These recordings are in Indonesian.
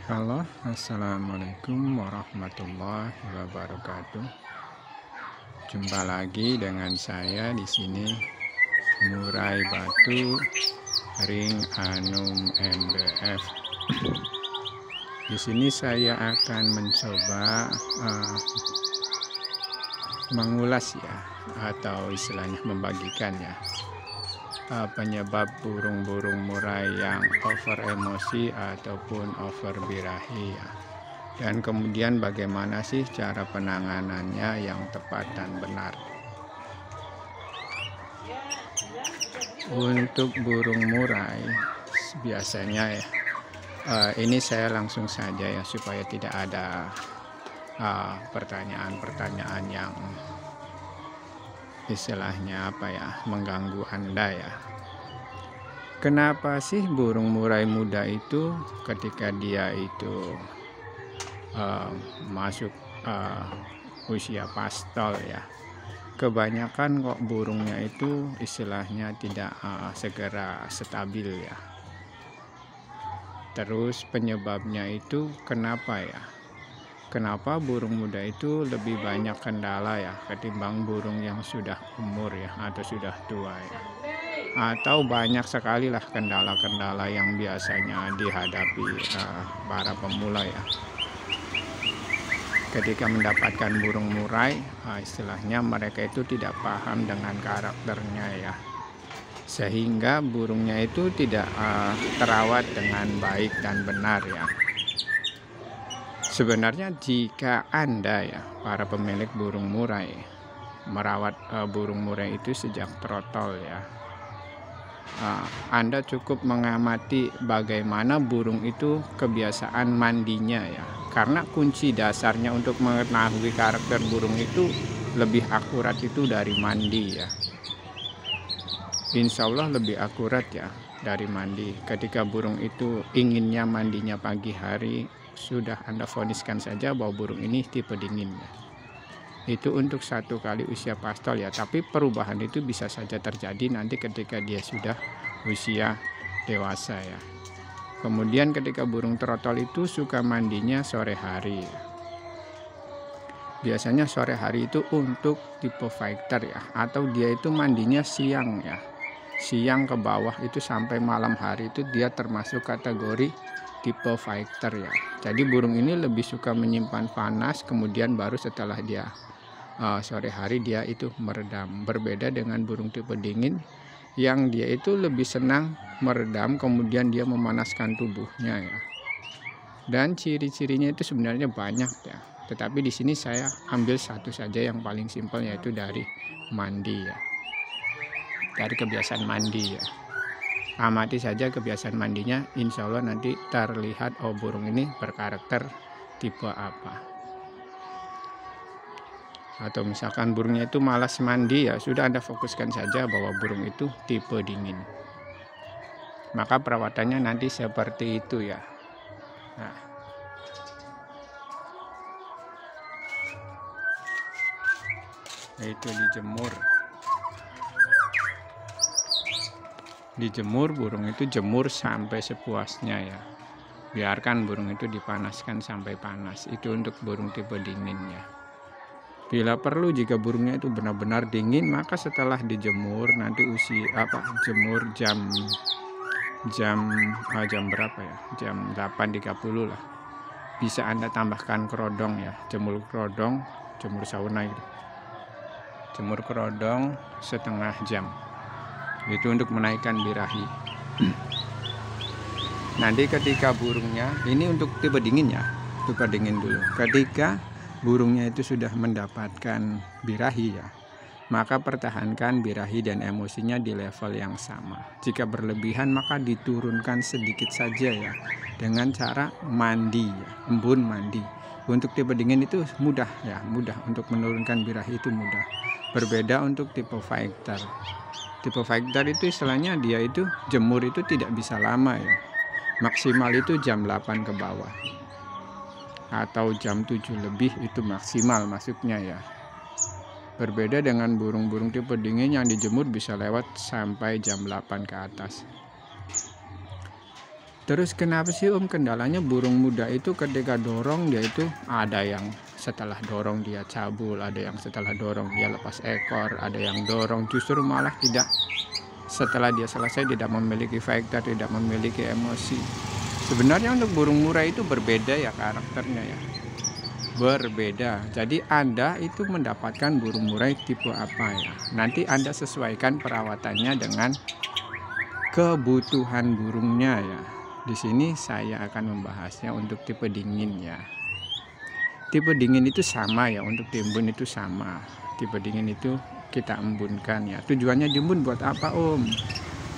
Halo, assalamualaikum warahmatullahi wabarakatuh. Jumpa lagi dengan saya di sini, Murai Batu Ring Anum MBF. Di sini saya akan mencoba mengulas ya, atau istilahnya membagikan ya, penyebab burung-burung murai yang over emosi ataupun over birahi ya. Dan kemudian bagaimana sih cara penanganannya yang tepat dan benar. Untuk burung murai biasanya ya, ini saya langsung saja ya supaya tidak ada pertanyaan-pertanyaan yang istilahnya apa ya, mengganggu Anda ya. Kenapa sih burung murai muda itu ketika dia itu masuk usia pastol ya, kebanyakan kok burungnya itu istilahnya tidak segera stabil ya. Terus penyebabnya itu kenapa ya? Kenapa burung muda itu lebih banyak kendala ya ketimbang burung yang sudah umur ya atau sudah tua ya? Atau banyak sekali lah kendala-kendala yang biasanya dihadapi para pemula ya ketika mendapatkan burung murai. Istilahnya mereka itu tidak paham dengan karakternya ya, sehingga burungnya itu tidak terawat dengan baik dan benar ya. Sebenarnya jika Anda ya, para pemilik burung murai, merawat burung murai itu sejak trotol ya, Anda cukup mengamati bagaimana burung itu kebiasaan mandinya ya. Karena kunci dasarnya untuk mengetahui karakter burung itu lebih akurat itu dari mandi ya. Insya Allah lebih akurat ya dari mandi. Ketika burung itu inginnya mandinya pagi hari, sudah Anda voniskan saja bahwa burung ini tipe dingin ya. Itu untuk 1 kali usia pastol ya, tapi perubahan itu bisa saja terjadi nanti ketika dia sudah usia dewasa ya. Kemudian ketika burung trotol itu suka mandinya sore hari ya. Biasanya sore hari itu untuk tipe fighter ya, atau dia itu mandinya siang ya, siang ke bawah itu sampai malam hari itu dia termasuk kategori tipe fighter ya. Jadi burung ini lebih suka menyimpan panas, kemudian baru setelah dia sore hari dia itu meredam. Berbeda dengan burung tipe dingin yang dia itu lebih senang meredam kemudian dia memanaskan tubuhnya ya. Dan ciri-cirinya itu sebenarnya banyak ya, tetapi di sini saya ambil satu saja yang paling simpel, yaitu dari mandi ya, dari kebiasaan mandi ya. Amati saja kebiasaan mandinya, insya Allah nanti terlihat oh burung ini berkarakter tipe apa. Atau misalkan burungnya itu malas mandi ya, sudah Anda fokuskan saja bahwa burung itu tipe dingin. Maka perawatannya nanti seperti itu ya. Nah, itu dijemur. Dijemur, burung itu jemur sampai sepuasnya ya. Biarkan burung itu dipanaskan sampai panas. Itu untuk burung tipe dingin ya. Bila perlu jika burungnya itu benar-benar dingin, maka setelah dijemur nanti jemur jam berapa ya? Jam 8.30 lah. Bisa Anda tambahkan kerodong ya, jemur kerodong, jemur sauna gitu. Jemur kerodong setengah jam. Itu untuk menaikkan birahi. Nanti ketika burungnya, ini untuk tipe dingin ya, tipe dingin dulu. Ketika burungnya itu sudah mendapatkan birahi ya, maka pertahankan birahi dan emosinya di level yang sama. Jika berlebihan maka diturunkan sedikit saja ya, dengan cara mandi ya, embun mandi. Untuk tipe dingin itu mudah ya, mudah untuk menurunkan birahi itu mudah. Berbeda untuk tipe fighter. Tipe fighter itu istilahnya dia itu jemur itu tidak bisa lama ya, maksimal itu jam 8 ke bawah atau jam 7 lebih itu maksimal masuknya ya. Berbeda dengan burung-burung tipe dingin yang dijemur bisa lewat sampai jam 8 ke atas. Terus kenapa sih Om kendalanya burung muda itu ketika dorong dia itu ada yang setelah dorong dia cabul, ada yang setelah dorong dia lepas ekor, ada yang dorong justru malah tidak, setelah dia selesai tidak memiliki fighter, tidak memiliki emosi. Sebenarnya untuk burung murai itu berbeda ya karakternya ya. Berbeda. Jadi Anda itu mendapatkan burung murai tipe apa ya. Nanti Anda sesuaikan perawatannya dengan kebutuhan burungnya ya. Di sini saya akan membahasnya untuk tipe dingin ya. Tipe dingin itu sama ya, untuk diembun itu sama. Tipe dingin itu kita embunkan ya. Tujuannya diembun buat apa Om?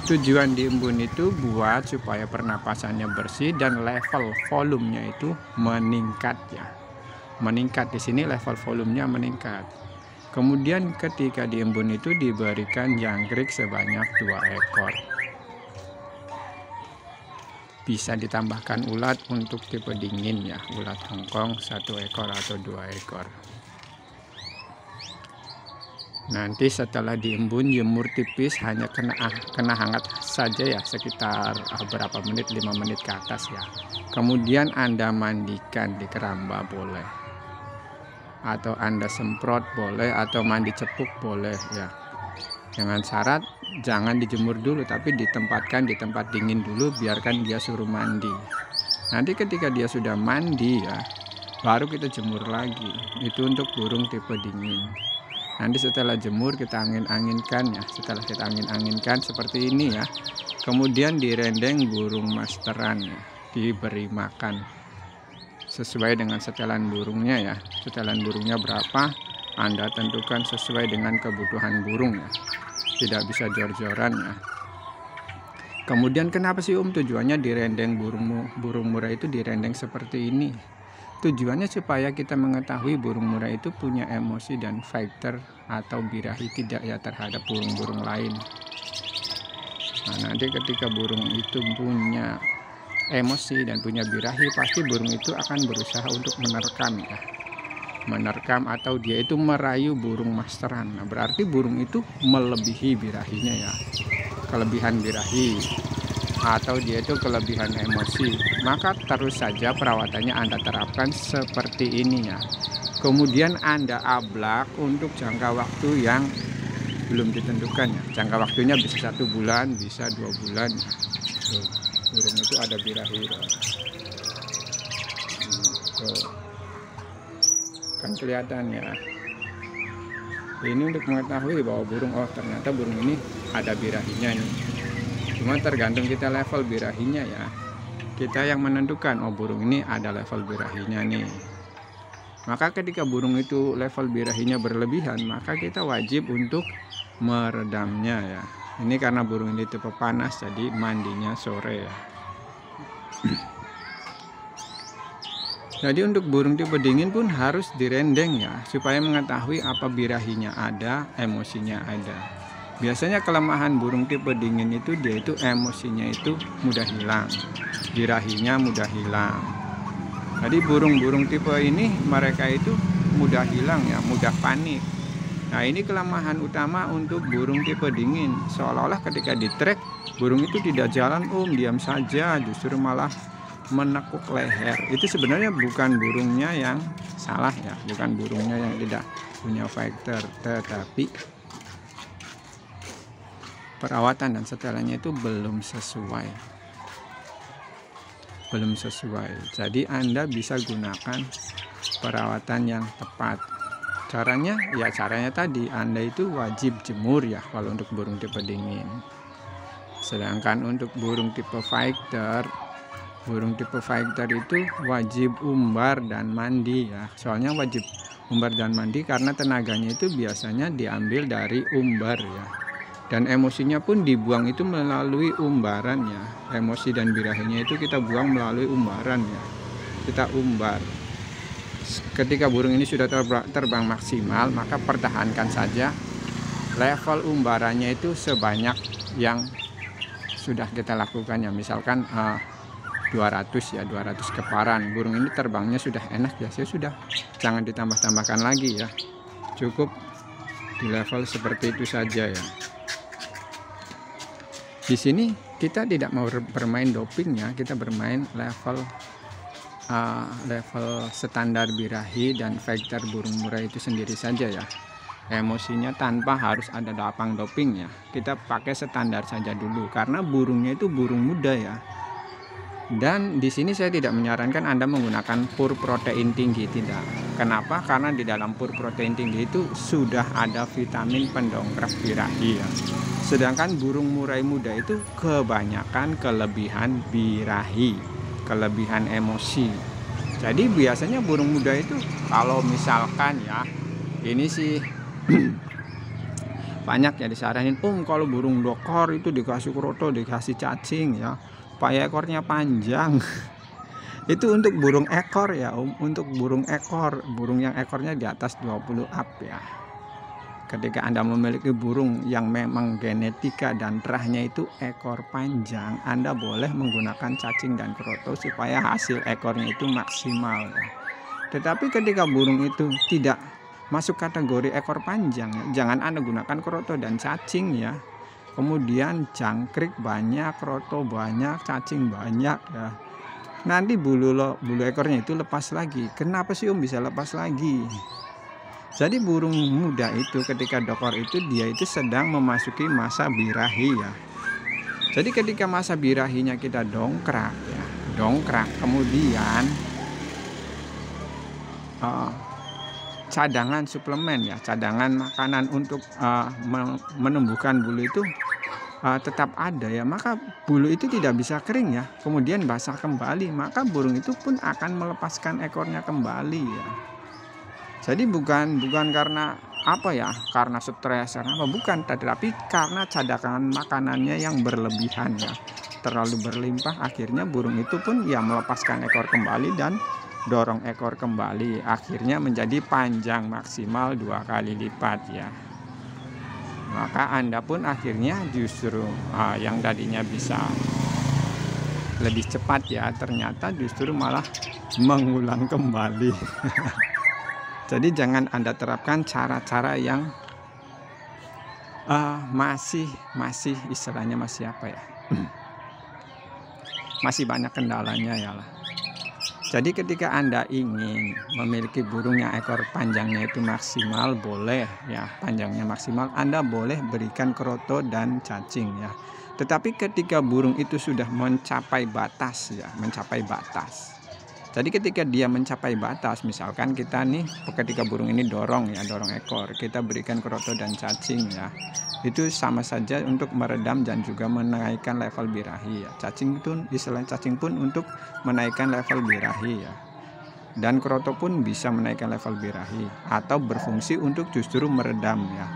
Tujuan diembun itu buat supaya pernapasannya bersih dan level volumenya itu meningkat ya. Meningkat di sini level volumenya meningkat. Kemudian ketika diembun itu diberikan jangkrik sebanyak 2 ekor. Bisa ditambahkan ulat untuk tipe dingin ya, ulat Hongkong 1 ekor atau 2 ekor. Nanti setelah diembun jemur tipis, hanya kena hangat saja ya, sekitar berapa menit, 5 menit ke atas ya. Kemudian Anda mandikan di keramba boleh, atau Anda semprot boleh, atau mandi cepuk boleh ya. Dengan syarat jangan dijemur dulu, tapi ditempatkan di tempat dingin dulu, biarkan dia suruh mandi. Nanti ketika dia sudah mandi ya, baru kita jemur lagi. Itu untuk burung tipe dingin. Nanti setelah jemur kita angin-anginkan ya. Setelah kita angin-anginkan seperti ini ya, kemudian direndeng burung masteran ya, diberi makan sesuai dengan setelan burungnya ya. Setelan burungnya berapa Anda tentukan sesuai dengan kebutuhan burung ya, tidak bisa jor-joran ya. Kemudian kenapa sih Om tujuannya direndeng burung murai itu direndeng seperti ini? Tujuannya supaya kita mengetahui burung murai itu punya emosi dan fighter atau birahi tidak ya terhadap burung-burung lain. Nah, nanti ketika burung itu punya emosi dan punya birahi, pasti burung itu akan berusaha untuk menerkam ya. Menerkam atau dia itu merayu burung masteran. Nah, berarti burung itu melebihi birahinya ya. Kelebihan birahi atau dia itu kelebihan emosi, maka terus saja perawatannya Anda terapkan seperti ini ya. Kemudian Anda ablak untuk jangka waktu yang belum ditentukan ya. Jangka waktunya bisa 1 bulan, bisa 2 bulan ya. Tuh, burung itu ada birahi kan kelihatan ya. Ini untuk mengetahui bahwa burung, oh ternyata burung ini ada birahinya nih. Cuma tergantung kita level birahinya ya. Kita yang menentukan, oh burung ini ada level birahinya nih. Maka ketika burung itu level birahinya berlebihan, maka kita wajib untuk meredamnya ya. Ini karena burung ini tipe panas, jadi mandinya sore ya. Jadi untuk burung tipe dingin pun harus direndeng ya, supaya mengetahui apa birahinya ada, emosinya ada. Biasanya kelemahan burung tipe dingin itu dia itu emosinya itu mudah hilang, birahinya mudah hilang. Jadi burung-burung tipe ini mereka itu mudah hilang ya, mudah panik. Nah ini kelemahan utama untuk burung tipe dingin. Seolah-olah ketika di trek burung itu tidak jalan diam saja, justru malah menekuk leher. Itu sebenarnya bukan burungnya yang salah ya, bukan burungnya yang tidak punya fighter, tetapi perawatan dan setelannya itu belum sesuai. Jadi Anda bisa gunakan perawatan yang tepat. Caranya tadi, Anda itu wajib jemur ya kalau untuk burung tipe dingin. Sedangkan untuk burung tipe fighter itu wajib umbar dan mandi ya. Soalnya wajib umbar dan mandi karena tenaganya itu biasanya diambil dari umbar ya. Dan emosinya pun dibuang itu melalui umbaran ya. Emosi dan birahinya itu kita buang melalui umbaran ya. Kita umbar. Ketika burung ini sudah terbang maksimal, maka pertahankan saja level umbarannya itu sebanyak yang sudah kita lakukan ya. Misalkan 200 keparan, burung ini terbangnya sudah enak ya, sudah jangan ditambah-tambahkan lagi ya, cukup di level seperti itu saja ya. Di sini kita tidak mau bermain dopingnya, kita bermain level standar birahi dan fighter burung murai itu sendiri saja ya. Emosinya tanpa harus ada lapang dopingnya, kita pakai standar saja dulu karena burungnya itu burung muda ya. Dan di sini saya tidak menyarankan Anda menggunakan pur protein tinggi, tidak. Kenapa? Karena di dalam pur protein tinggi itu sudah ada vitamin pendongkrak birahi ya. Sedangkan burung murai muda itu kebanyakan kelebihan birahi, kelebihan emosi. Jadi biasanya burung muda itu kalau misalkan ya, ini sih banyak ya disaranin, kalau burung dokor itu dikasih kroto, dikasih cacing ya, supaya ekornya panjang. Itu untuk burung ekor ya, untuk burung ekor, burung yang ekornya di atas 20 up ya. Ketika Anda memiliki burung yang memang genetika dan terahnya itu ekor panjang, Anda boleh menggunakan cacing dan kroto supaya hasil ekornya itu maksimal ya. Tetapi ketika burung itu tidak masuk kategori ekor panjang, jangan Anda gunakan kroto dan cacing ya. Kemudian jangkrik banyak, kroto banyak, cacing banyak ya. Nanti bulu ekornya itu lepas lagi. Kenapa sih bisa lepas lagi? Jadi burung muda itu ketika dokor itu dia itu sedang memasuki masa birahi ya. Jadi ketika masa birahinya kita dongkrak ya, kemudian cadangan suplemen ya, cadangan makanan untuk menumbuhkan bulu itu tetap ada ya, maka bulu itu tidak bisa kering ya, kemudian basah kembali, maka burung itu pun akan melepaskan ekornya kembali ya. Jadi bukan karena apa ya, karena stres karena apa, bukan, tetapi karena cadangan makanannya yang berlebihan ya, terlalu berlimpah, akhirnya burung itu pun ya melepaskan ekor kembali dan dorong ekor kembali, akhirnya menjadi panjang maksimal 2 kali lipat ya. Maka Anda pun akhirnya justru yang tadinya bisa lebih cepat ya, ternyata justru malah mengulang kembali. Jadi jangan Anda terapkan cara-cara yang masih istilahnya masih apa ya, masih banyak kendalanya ya lah. Jadi ketika Anda ingin memiliki burung yang ekor panjangnya itu maksimal, boleh ya, panjangnya maksimal, Anda boleh berikan kroto dan cacing ya. Tetapi ketika burung itu sudah mencapai batas ya, jadi ketika dia mencapai batas, misalkan kita nih ketika burung ini dorong ekor, kita berikan kroto dan cacing ya, itu sama saja untuk meredam dan juga menaikkan level birahi ya. Cacing itu, istilah cacing pun untuk menaikkan level birahi ya, dan kroto pun bisa menaikkan level birahi atau berfungsi untuk justru meredam ya,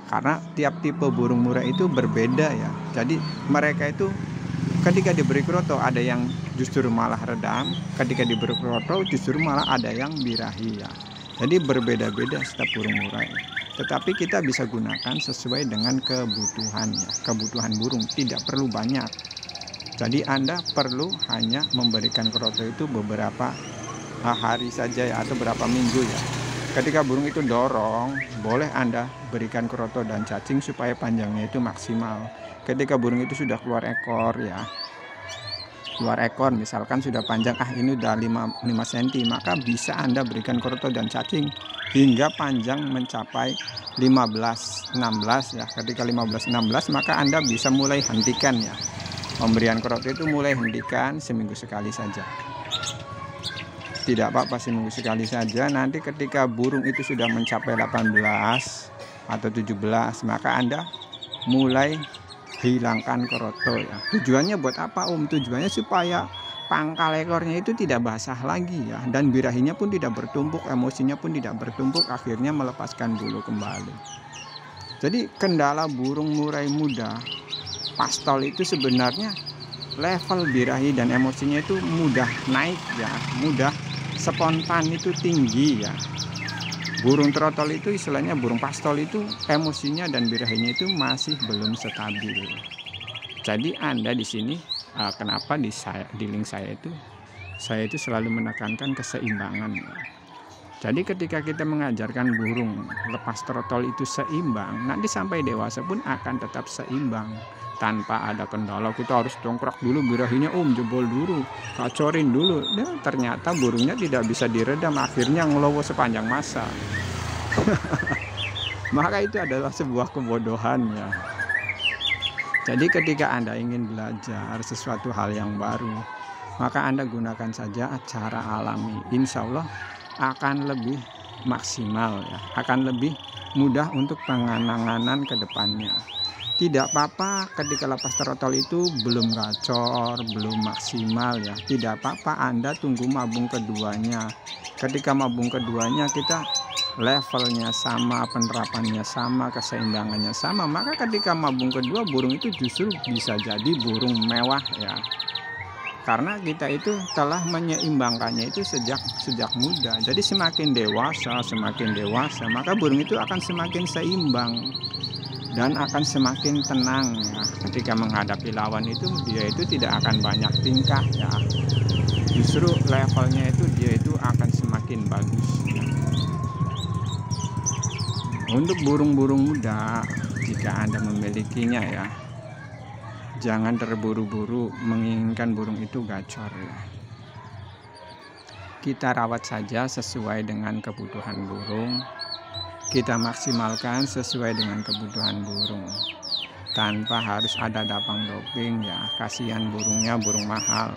karena tiap tipe burung murai itu berbeda ya. Jadi mereka itu ketika diberi kroto ada yang justru malah redam, ketika diberi kroto justru malah ada yang birahi ya. Jadi berbeda-beda setiap burung murai. Tetapi kita bisa gunakan sesuai dengan kebutuhannya, kebutuhan burung, tidak perlu banyak. Jadi Anda perlu hanya memberikan kroto itu beberapa hari saja ya, atau beberapa minggu ya. Ketika burung itu dorong, boleh Anda berikan kroto dan cacing supaya panjangnya itu maksimal. Ketika burung itu sudah keluar ekor ya, misalkan sudah panjang, ini udah 5 cm, maka bisa Anda berikan kroto dan cacing hingga panjang mencapai 15-16 ya. Ketika 15-16 maka Anda bisa mulai hentikan ya. Pemberian kroto itu mulai hentikan seminggu sekali saja. Tidak apa-apa, seminggu sekali saja. Nanti ketika burung itu sudah mencapai 18 atau 17, maka Anda mulai hilangkan kroto ya. Tujuannya buat apa Tujuannya supaya pangkal ekornya itu tidak basah lagi ya, dan birahinya pun tidak bertumpuk, emosinya pun tidak bertumpuk, akhirnya melepaskan bulu kembali. Jadi kendala burung murai muda pastol itu sebenarnya level birahi dan emosinya itu mudah naik ya, mudah spontan, itu tinggi ya. Burung trotol itu istilahnya burung pastol itu emosinya dan birahinya itu masih belum stabil. Jadi Anda di sini kenapa di link saya itu selalu menekankan keseimbangan. Jadi ketika kita mengajarkan burung lepas trotol itu seimbang, nanti sampai dewasa pun akan tetap seimbang tanpa ada kendala. Kita harus dongkrak dulu birahinya, jebol dulu, kacorin dulu. Dan ternyata burungnya tidak bisa diredam, akhirnya ngelowo sepanjang masa. Maka itu adalah sebuah kebodohan ya. Jadi ketika Anda ingin belajar sesuatu hal yang baru, maka Anda gunakan saja cara alami. Insya Allah akan lebih maksimal ya, akan lebih mudah untuk penanganan ke depannya. Tidak apa-apa ketika lepas trotol itu belum gacor, belum maksimal ya. Tidak apa-apa Anda tunggu mabung keduanya. Ketika mabung keduanya kita levelnya sama, penerapannya sama, keseimbangannya sama, maka ketika mabung kedua burung itu justru bisa jadi burung mewah ya. Karena kita itu telah menyeimbangkannya itu sejak muda. Jadi semakin dewasa, maka burung itu akan semakin seimbang dan akan semakin tenang ya. Ketika menghadapi lawan itu dia itu tidak akan banyak tingkah ya. Justru levelnya itu dia itu akan semakin bagus ya. Untuk burung-burung muda, jika Anda memilikinya ya, jangan terburu-buru menginginkan burung itu gacor ya. Kita rawat saja sesuai dengan kebutuhan burung. Kita maksimalkan sesuai dengan kebutuhan burung. Tanpa harus ada dapang doping ya. Kasihan burungnya, burung mahal.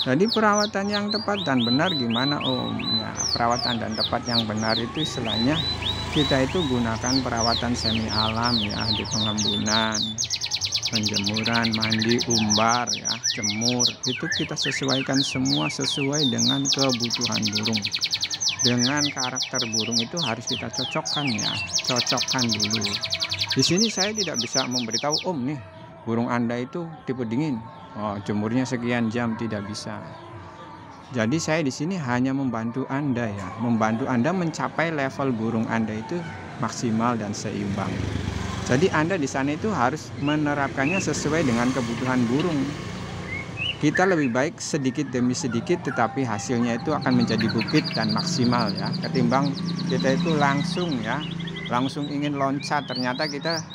Jadi perawatan yang tepat dan benar gimana Om? Ya, perawatan dan tepat yang benar itu istilahnya kita itu gunakan perawatan semi alam ya, di pengembunan, penjemuran, mandi, umbar ya, jemur, itu kita sesuaikan semua sesuai dengan kebutuhan burung. Dengan karakter burung itu harus kita cocokkan ya, cocokkan dulu. Di sini saya tidak bisa memberitahu Om nih, burung Anda itu tipe dingin, jemurnya sekian jam, tidak bisa. Jadi saya di sini hanya membantu Anda ya, membantu Anda mencapai level burung Anda itu maksimal dan seimbang. Jadi Anda di sana itu harus menerapkannya sesuai dengan kebutuhan burung. Kita lebih baik sedikit demi sedikit tetapi hasilnya itu akan menjadi bukit dan maksimal ya. Ketimbang kita itu langsung ingin loncat, ternyata kita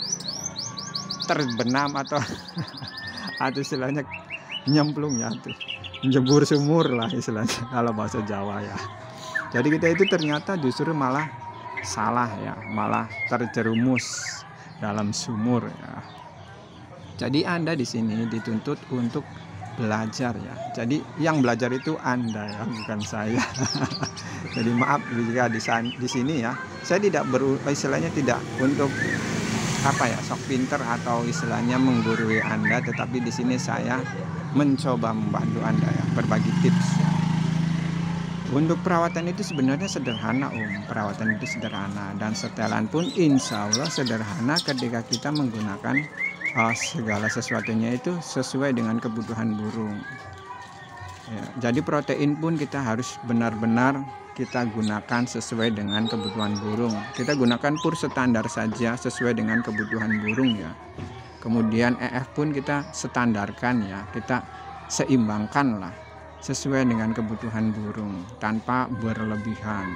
terbenam atau istilahnya nyemplung ya tuh. Jebur sumur lah istilahnya kalau bahasa Jawa ya. Jadi kita itu ternyata justru malah salah ya, malah terjerumus dalam sumur ya. Jadi Anda di sini dituntut untuk belajar ya. Jadi yang belajar itu Anda ya, bukan saya. Jadi maaf jika di sini ya, saya tidak istilahnya tidak untuk sok pinter atau istilahnya menggurui Anda, tetapi di sini saya mencoba membantu Anda ya, berbagi tips ya. Untuk perawatan itu sebenarnya sederhana Om, perawatan itu sederhana dan setelan pun insya Allah sederhana ketika kita menggunakan segala sesuatunya itu sesuai dengan kebutuhan burung ya. Jadi protein pun kita harus benar-benar kita gunakan sesuai dengan kebutuhan burung. Kita gunakan pur standar saja sesuai dengan kebutuhan burung ya. Kemudian EF pun kita standarkan ya, kita seimbangkan lah sesuai dengan kebutuhan burung tanpa berlebihan.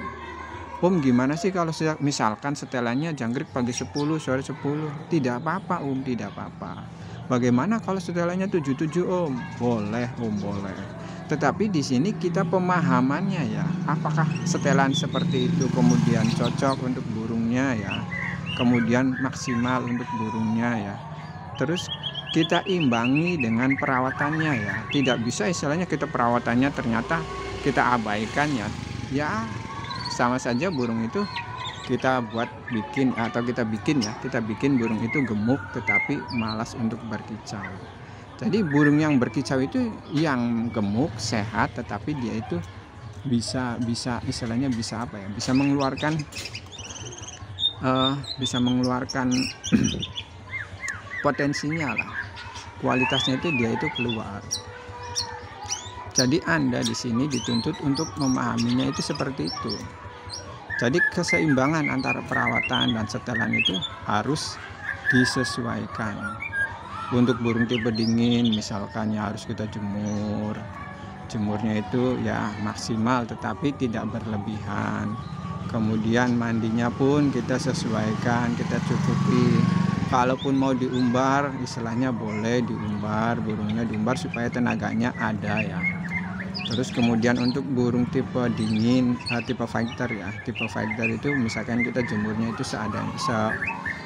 Om gimana sih kalau misalkan setelannya jangkrik pagi 10 sore 10? Tidak apa-apa Om, tidak apa-apa. Bagaimana kalau setelannya 77 Om? Boleh Om, boleh. Tetapi di sini kita pemahamannya ya, apakah setelan seperti itu kemudian cocok untuk burungnya ya, kemudian maksimal untuk burungnya ya. Terus kita imbangi dengan perawatannya ya. Tidak bisa istilahnya kita perawatannya ternyata kita abaikan ya. Ya sama saja burung itu kita bikin burung itu gemuk tetapi malas untuk berkicau. Jadi burung yang berkicau itu yang gemuk, sehat, tetapi dia itu bisa istilahnya bisa apa ya? Bisa mengeluarkan potensinya lah. Kualitasnya itu dia itu keluar. Jadi Anda di sini dituntut untuk memahaminya itu seperti itu. Jadi keseimbangan antara perawatan dan setelan itu harus disesuaikan. Untuk burung tipe dingin misalkan ya harus kita jemur, jemurnya itu ya maksimal tetapi tidak berlebihan. Kemudian mandinya pun kita sesuaikan, kita cukupi. Kalaupun mau diumbar, istilahnya boleh diumbar, burungnya diumbar supaya tenaganya ada ya. Terus kemudian untuk burung tipe dingin, tipe fighter ya, tipe fighter itu misalkan kita jemurnya itu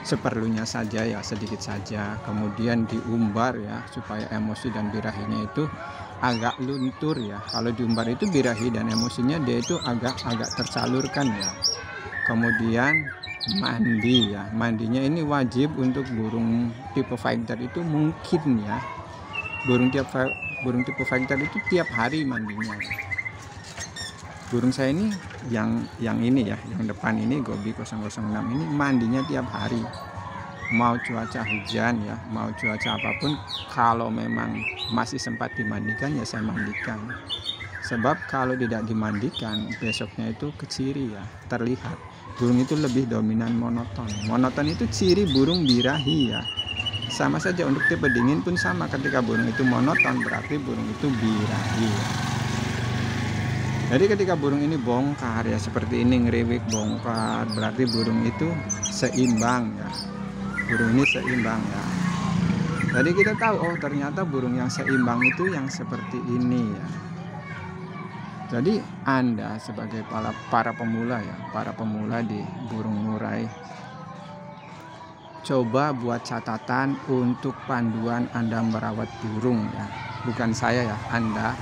seperlunya saja ya, sedikit saja. Kemudian diumbar ya, supaya emosi dan birahinya itu agak luntur ya. Kalau diumbar itu birahi dan emosinya dia itu agak tersalurkan ya. Kemudian mandi ya, mandinya ini wajib untuk burung tipe fighter itu mungkin ya. Burung tipe fighter itu tiap hari mandinya. Burung saya ini yang ini ya, yang depan ini Gobi 006 ini mandinya tiap hari. Mau cuaca hujan ya, mau cuaca apapun, kalau memang masih sempat dimandikan ya saya mandikan. Sebab kalau tidak dimandikan besoknya itu keciri ya, terlihat burung itu lebih dominan monoton. Monoton itu ciri burung birahi ya. Sama saja untuk tipe dingin pun sama, ketika burung itu monoton berarti burung itu birahi ya. Jadi ketika burung ini bongkar ya seperti ini, ngeriwik bongkar, berarti burung itu seimbang ya. Burung ini seimbang ya. Jadi kita tahu, oh ternyata burung yang seimbang itu yang seperti ini ya. Jadi Anda sebagai para pemula ya, para pemula di burung murai, coba buat catatan untuk panduan Anda merawat burung ya. Bukan saya ya, Anda.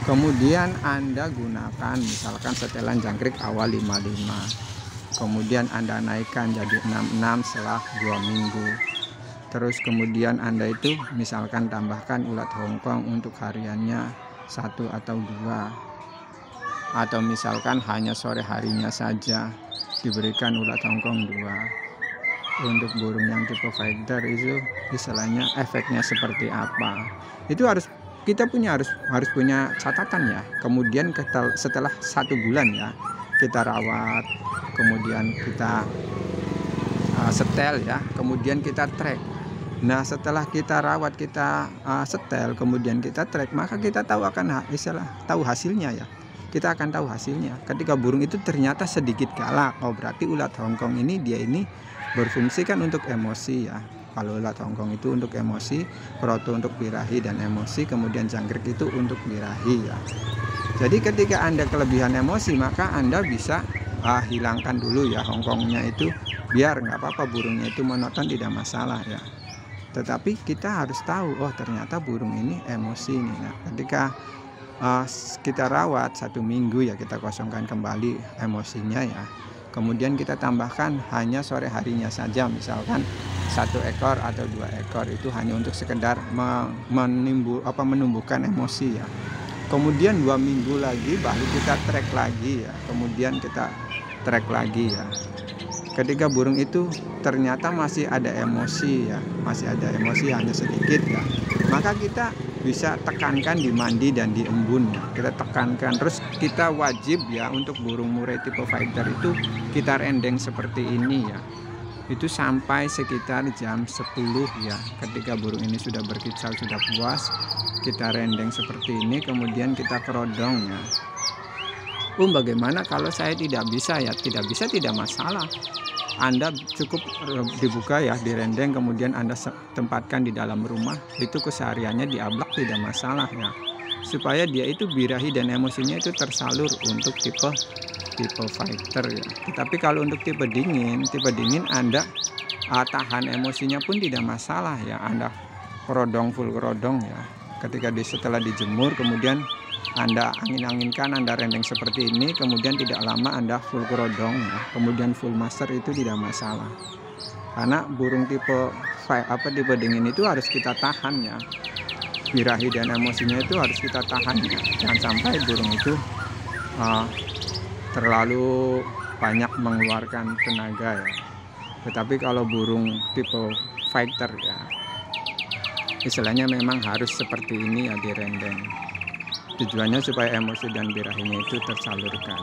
Kemudian Anda gunakan misalkan setelan jangkrik awal 55. Kemudian Anda naikkan jadi 66 setelah 2 minggu. Terus kemudian Anda itu misalkan tambahkan ulat Hongkong untuk hariannya 1 atau 2. Atau misalkan hanya sore harinya saja diberikan ulat Hongkong 2. Untuk burung yang tipe fighter itu istilahnya efeknya seperti apa, itu kita harus punya catatan ya. Kemudian setelah 1 bulan ya kita rawat, kemudian kita setel ya, kemudian kita track. Nah setelah kita rawat, kita setel, kemudian kita track, maka kita tahu tahu hasilnya ya. Kita akan tahu hasilnya. Ketika burung itu ternyata sedikit galak, oh berarti ulat Hongkong ini dia ini berfungsi kan untuk emosi ya. Kalau ulat Hongkong itu untuk emosi, proto untuk birahi dan emosi, kemudian jangkrik itu untuk birahi ya. Jadi ketika Anda kelebihan emosi, maka Anda bisa hilangkan dulu ya Hongkongnya itu, biar nggak apa-apa burungnya itu monoton, tidak masalah ya. Tetapi kita harus tahu, oh ternyata burung ini emosi nih. Nah ketika kita rawat 1 minggu ya, kita kosongkan kembali emosinya ya. Kemudian kita tambahkan hanya sore harinya saja, misalkan 1 ekor atau 2 ekor, itu hanya untuk sekedar menumbuhkan emosi ya. Kemudian 2 minggu lagi baru kita track lagi ya. Kemudian kita track lagi ya. Ketika burung itu ternyata masih ada emosi ya, masih ada emosi hanya sedikit ya, maka kita bisa tekankan di mandi dan di embun ya. Kita tekankan, terus kita wajib ya untuk burung murai tipe fighter itu kita rendeng seperti ini ya. Itu sampai sekitar jam 10 ya. Ketika burung ini sudah berkicau, sudah puas, kita rendeng seperti ini, kemudian kita kerodong ya. Bagaimana kalau saya tidak bisa ya? Tidak bisa, tidak masalah. Anda cukup dibuka ya, direndeng, kemudian Anda tempatkan di dalam rumah, itu kesehariannya diablak, tidak masalah ya. Supaya dia itu birahi dan emosinya itu tersalur untuk tipe fighter ya. Tetapi kalau untuk tipe dingin Anda tahan emosinya pun tidak masalah ya. Anda kerodong, full kerodong ya. Ketika setelah dijemur, kemudian Anda angin-anginkan, Anda rendeng seperti ini, kemudian tidak lama Anda full kerodong ya. Kemudian full master, itu tidak masalah. Karena burung tipe dingin itu harus kita tahan ya. Birahi dan emosinya itu harus kita tahan ya. Jangan sampai burung itu terlalu banyak mengeluarkan tenaga ya. Tetapi kalau burung tipe fighter ya, istilahnya memang harus seperti ini ya, direndeng. Tujuannya supaya emosi dan birahinya itu tersalurkan.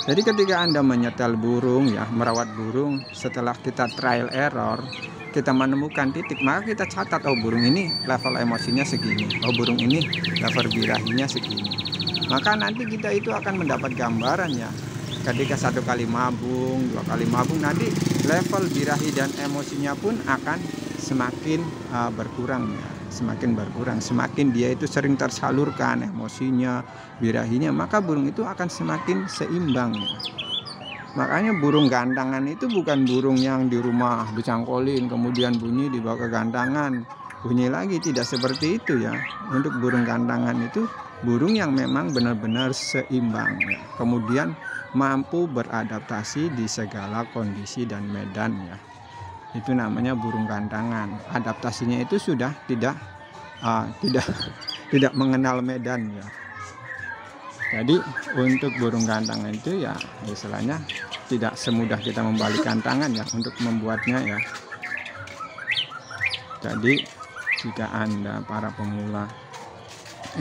Jadi ketika Anda menyetel burung ya, merawat burung, setelah kita trial error, kita menemukan titik, maka kita catat, oh burung ini level emosinya segini, oh burung ini level birahinya segini. Maka nanti kita itu akan mendapat gambaran ya. Ketika 1 kali mabung, 2 kali mabung, nanti level birahi dan emosinya pun akan semakin berkurang ya. Semakin berkurang, semakin dia itu sering tersalurkan emosinya, birahinya, maka burung itu akan semakin seimbang ya. Makanya burung gandangan itu bukan burung yang di rumah dicangkolin kemudian bunyi dibawa ke gandangan bunyi lagi, tidak seperti itu ya. Untuk burung gandangan itu burung yang memang benar-benar seimbang ya. Kemudian mampu beradaptasi di segala kondisi dan medan ya. Itu namanya burung gandangan. Adaptasinya itu sudah tidak mengenal medan ya. Jadi untuk burung gandangan itu ya istilahnya tidak semudah kita membalikkan tangan ya untuk membuatnya ya. Jadi jika Anda para pemula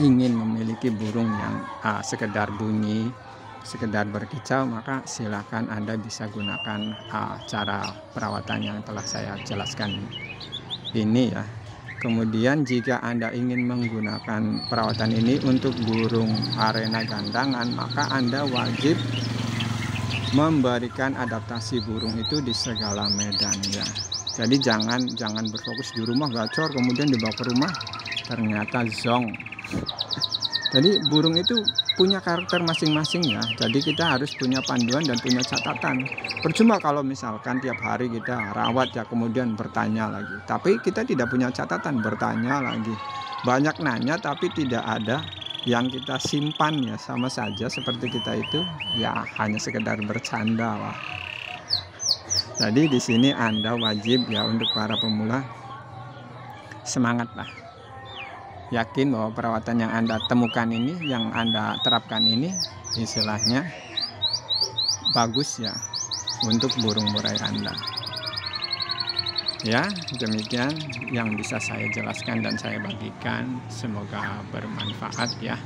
ingin memiliki burung yang sekedar bunyi, sekedar berkicau, maka silakan Anda bisa gunakan cara perawatan yang telah saya jelaskan ini ya. Kemudian jika Anda ingin menggunakan perawatan ini untuk burung arena gandangan, maka Anda wajib memberikan adaptasi burung itu di segala medan ya. Jadi jangan berfokus di rumah gacor kemudian dibawa ke rumah ternyata zong. Jadi burung itu punya karakter masing-masing ya. Jadi kita harus punya panduan dan punya catatan. Percuma kalau misalkan tiap hari kita rawat ya kemudian bertanya lagi. Tapi kita tidak punya catatan, bertanya lagi. Banyak nanya tapi tidak ada yang kita simpan ya, sama saja seperti kita itu ya hanya sekedar bercanda lah. Jadi di sini Anda wajib ya untuk para pemula semangat lah. Yakin bahwa perawatan yang Anda temukan ini, yang Anda terapkan ini istilahnya bagus ya untuk burung murai Anda. Ya, demikian yang bisa saya jelaskan dan saya bagikan. Semoga bermanfaat ya.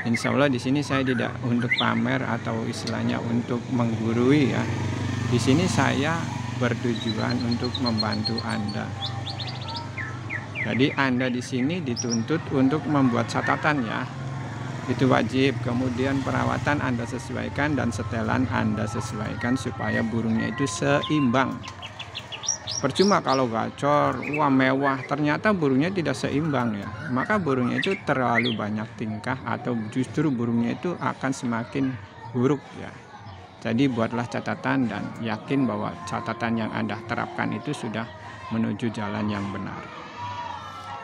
Insya Allah di sini saya tidak untuk pamer atau istilahnya untuk menggurui ya. Di sini saya bertujuan untuk membantu Anda. Jadi Anda di sini dituntut untuk membuat catatan ya. Itu wajib. Kemudian perawatan Anda sesuaikan dan setelan Anda sesuaikan supaya burungnya itu seimbang. Percuma kalau gacor, wah mewah, ternyata burungnya tidak seimbang ya. Maka burungnya itu terlalu banyak tingkah atau justru burungnya itu akan semakin buruk ya. Jadi buatlah catatan dan yakin bahwa catatan yang Anda terapkan itu sudah menuju jalan yang benar.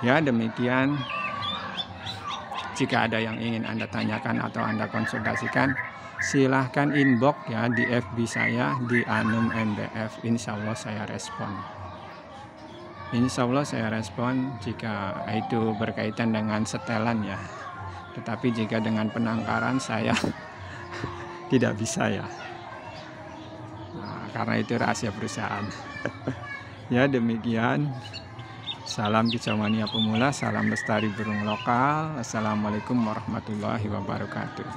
Ya demikian, jika ada yang ingin Anda tanyakan atau Anda konsultasikan, silahkan inbox ya di FB saya di Anum MBF. Insya Allah saya respon. Insya Allah saya respon jika itu berkaitan dengan setelan ya. Tetapi jika dengan penangkaran saya tidak bisa ya. Nah, karena itu rahasia perusahaan. Ya demikian. Salam kicau mania pemula, salam lestari burung lokal. Assalamualaikum warahmatullahi wabarakatuh.